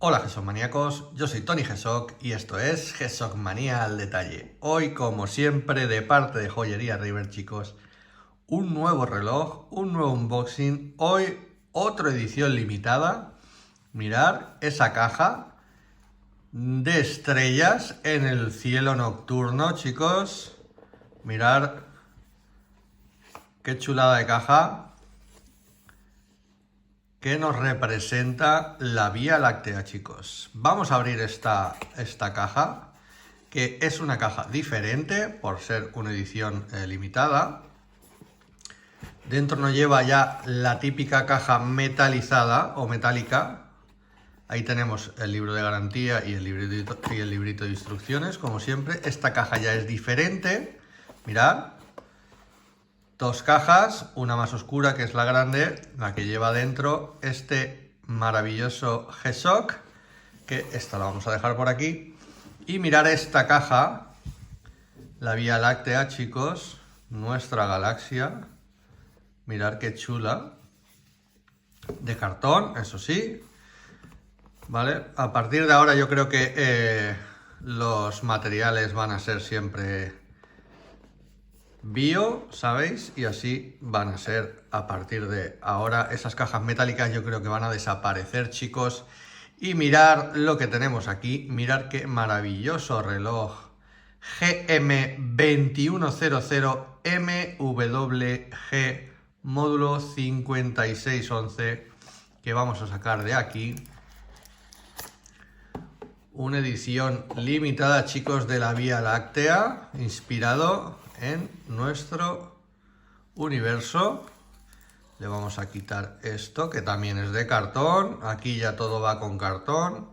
Hola GSOC maníacos, yo soy Tony GSOC y esto es GSOC Manía al detalle. Hoy, como siempre, de parte de Joyería River, chicos, un nuevo reloj, un nuevo unboxing. Hoy, otra edición limitada. Mirad esa caja de estrellas en el cielo nocturno, chicos. Mirad qué chulada de caja que nos representa la Vía Láctea, chicos. Vamos a abrir esta caja, que es una caja diferente por ser una edición limitada. Dentro nos lleva ya la típica caja metalizada o metálica. Ahí tenemos el libro de garantía y el librito de instrucciones, como siempre. Esta caja ya es diferente. Mirad. Dos cajas, una más oscura que es la grande, la que lleva dentro este maravilloso GSOC, que esta la vamos a dejar por aquí. Y mirar esta caja, la Vía Láctea, chicos, nuestra galaxia. Mirad qué chula, de cartón, eso sí. Vale, a partir de ahora yo creo que los materiales van a ser siempre bio, ¿sabéis? Y así van a ser a partir de ahora. Esas cajas metálicas yo creo que van a desaparecer, chicos. Y mirar lo que tenemos aquí. Mirar qué maravilloso reloj GM2100 MWG módulo 5611 que vamos a sacar de aquí. Una edición limitada, chicos, de la Vía Láctea, inspirado en nuestro universo. Le vamos a quitar esto, que también es de cartón. Aquí ya todo va con cartón.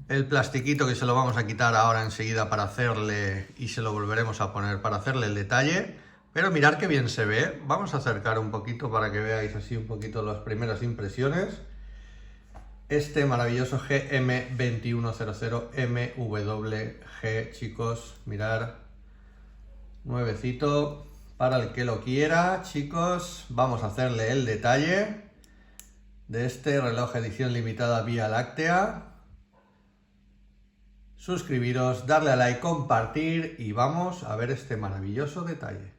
El plastiquito que se lo vamos a quitar ahora enseguida para hacerle, y se lo volveremos a poner para hacerle el detalle. Pero mirad qué bien se ve. Vamos a acercar un poquito para que veáis así un poquito las primeras impresiones. Este maravilloso GM2100 MWG, chicos, mirad, nuevecito para el que lo quiera, chicos. Vamos a hacerle el detalle de este reloj edición limitada Vía Láctea. Suscribiros, darle a like, compartir y vamos a ver este maravilloso detalle.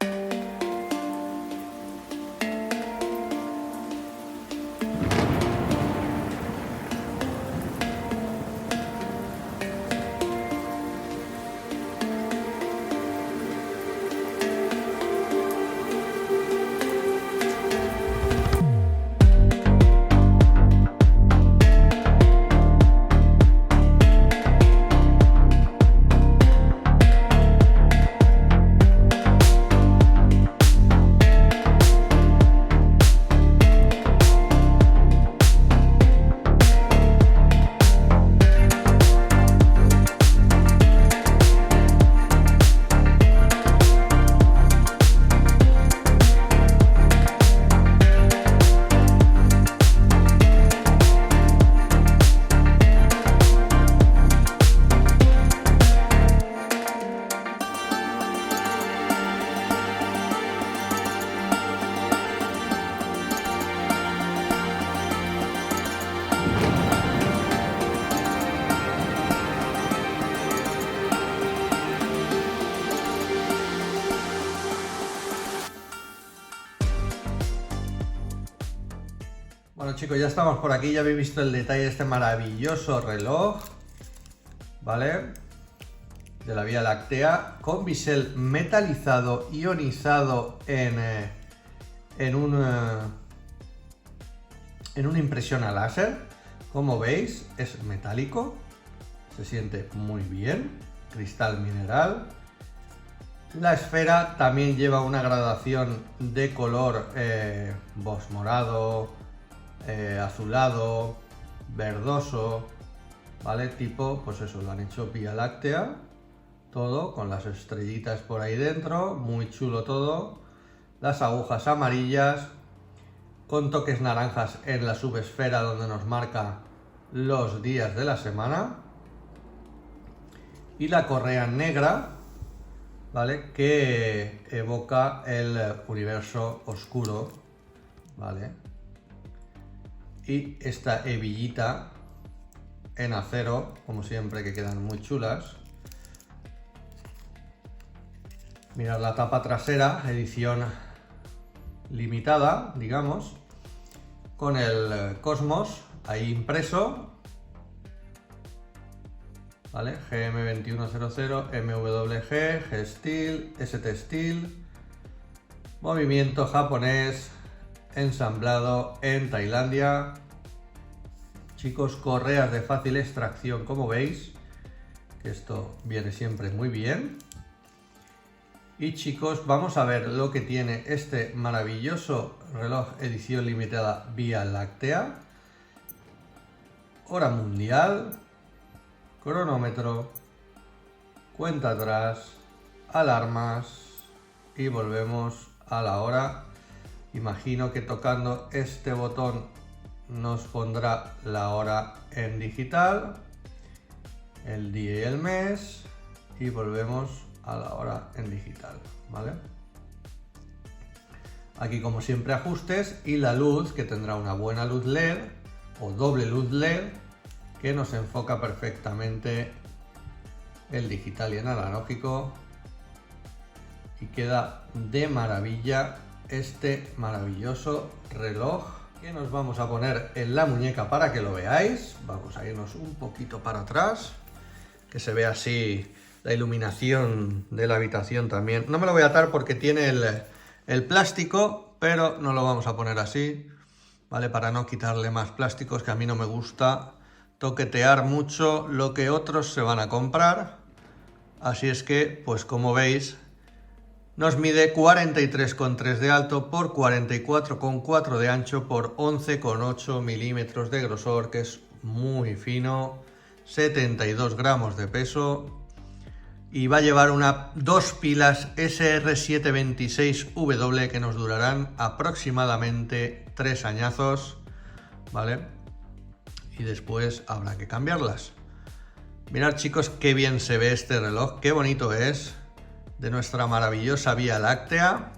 Bueno, chicos, ya estamos por aquí, ya habéis visto el detalle de este maravilloso reloj, ¿vale? De la Vía Láctea, con bisel metalizado, ionizado en una impresión a láser. Como veis, es metálico, se siente muy bien, cristal mineral. La esfera también lleva una gradación de color box morado, azulado, verdoso, ¿vale? Tipo, pues eso, lo han hecho Vía Láctea, todo con las estrellitas por ahí dentro, muy chulo todo. Las agujas amarillas, con toques naranjas en la subesfera donde nos marca los días de la semana. Y la correa negra, ¿vale? Que evoca el universo oscuro, ¿vale? Y esta hebillita en acero, como siempre, que quedan muy chulas. Mirad la tapa trasera, edición limitada, digamos, con el Cosmos ahí impreso, ¿vale? GM2100, MWG, G-Steel, ST-Steel, movimiento japonés, ensamblado en Tailandia. Chicos, correas de fácil extracción, como veis, que esto viene siempre muy bien. Y chicos, vamos a ver lo que tiene este maravilloso reloj edición limitada Vía Láctea. Hora mundial, cronómetro, cuenta atrás, alarmas y volvemos a la hora. Imagino que tocando este botón nos pondrá la hora en digital, el día y el mes, y volvemos a la hora en digital, ¿vale? Aquí, como siempre, ajustes y la luz, que tendrá una buena luz LED o doble luz LED que nos enfoca perfectamente el digital y el analógico, y queda de maravilla este maravilloso reloj que nos vamos a poner en la muñeca para que lo veáis. Vamos a irnos un poquito para atrás, que se vea así la iluminación de la habitación también. No me lo voy a atar porque tiene el plástico, pero no lo vamos a poner así, ¿vale? Para no quitarle más plásticos, que a mí no me gusta toquetear mucho lo que otros se van a comprar. Así es que, pues como veis, nos mide 43,3 de alto por 44,4 de ancho por 11,8 milímetros de grosor, que es muy fino, 72 gramos de peso, y va a llevar dos pilas SR726W que nos durarán aproximadamente 3 añazos, ¿vale? Y después habrá que cambiarlas. Mirad, chicos, qué bien se ve este reloj, qué bonito es, de nuestra maravillosa Vía Láctea,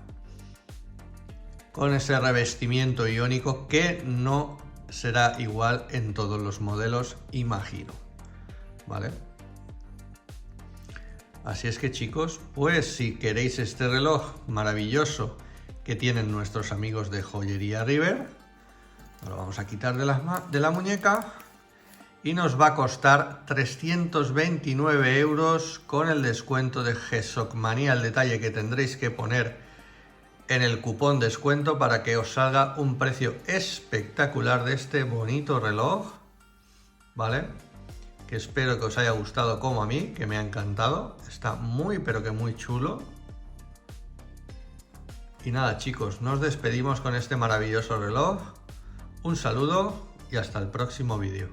con ese revestimiento iónico que no será igual en todos los modelos, imagino, ¿vale? Así es que, chicos, pues si queréis este reloj maravilloso que tienen nuestros amigos de Joyería River, lo vamos a quitar de la muñeca y nos va a costar 329 euros con el descuento de GSOCmanía al detalle, que tendréis que poner en el cupón descuento para que os salga un precio espectacular de este bonito reloj, ¿vale? Que espero que os haya gustado como a mí, que me ha encantado. Está muy, pero que muy chulo. Y nada, chicos, nos despedimos con este maravilloso reloj. Un saludo y hasta el próximo vídeo.